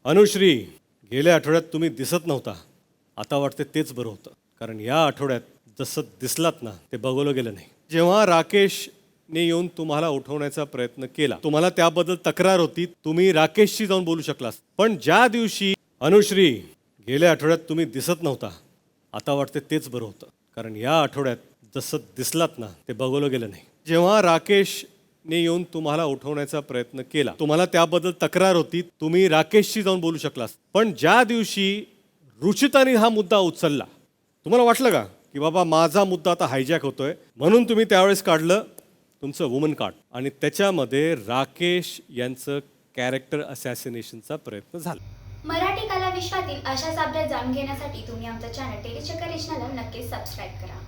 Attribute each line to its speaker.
Speaker 1: अनुश्री, गेल्या आठवड्यात तुम्ही दिसत नव्हता. आता वाटते तेच बरं होतं, कारण या आठवड्यात जसं दिसलात ना ते बघवलं गेलं नाही. जेव्हा राकेशने येऊन तुम्हाला उठवण्याचा प्रयत्न केला, तुम्हाला त्याबद्दल तक्रार होती, तुम्ही राकेशशी जाऊन बोलू शकलास. पण ज्या दिवशी अनुश्री, गेल्या आठवड्यात तुम्ही दिसत नव्हता. आता वाटते तेच बरं होतं, कारण या आठवड्यात जसं दिसलात ना ते बघवलं गेलं नाही. जेव्हा राकेशने येऊन तुम्हाला उठवण्याचा प्रयत्न केला, तुम्हाला त्याबद्दल तक्रार होती, तुम्ही राकेशशी जाऊन बोलू शकलास. पण ज्या दिवशी रुचिताने हा मुद्दा उचलला, तुम्हाला वाटलं का की बाबा माझा मुद्दा आता हायजॅक होतोय, म्हणून तुम्ही त्यावेळेस काढलं तुमचं वुमन कार्ड आणि त्याच्यामध्ये राकेश यांचं कॅरेक्टर असॅसिनेशनचा प्रयत्न झाला.
Speaker 2: मराठी कला विश्वातील अशाच अपडेट जाणून घेण्यासाठी तुम्ही आमचं चॅनल टेलीचक्कर रिजनला नक्कीच सबस्क्राईब करा.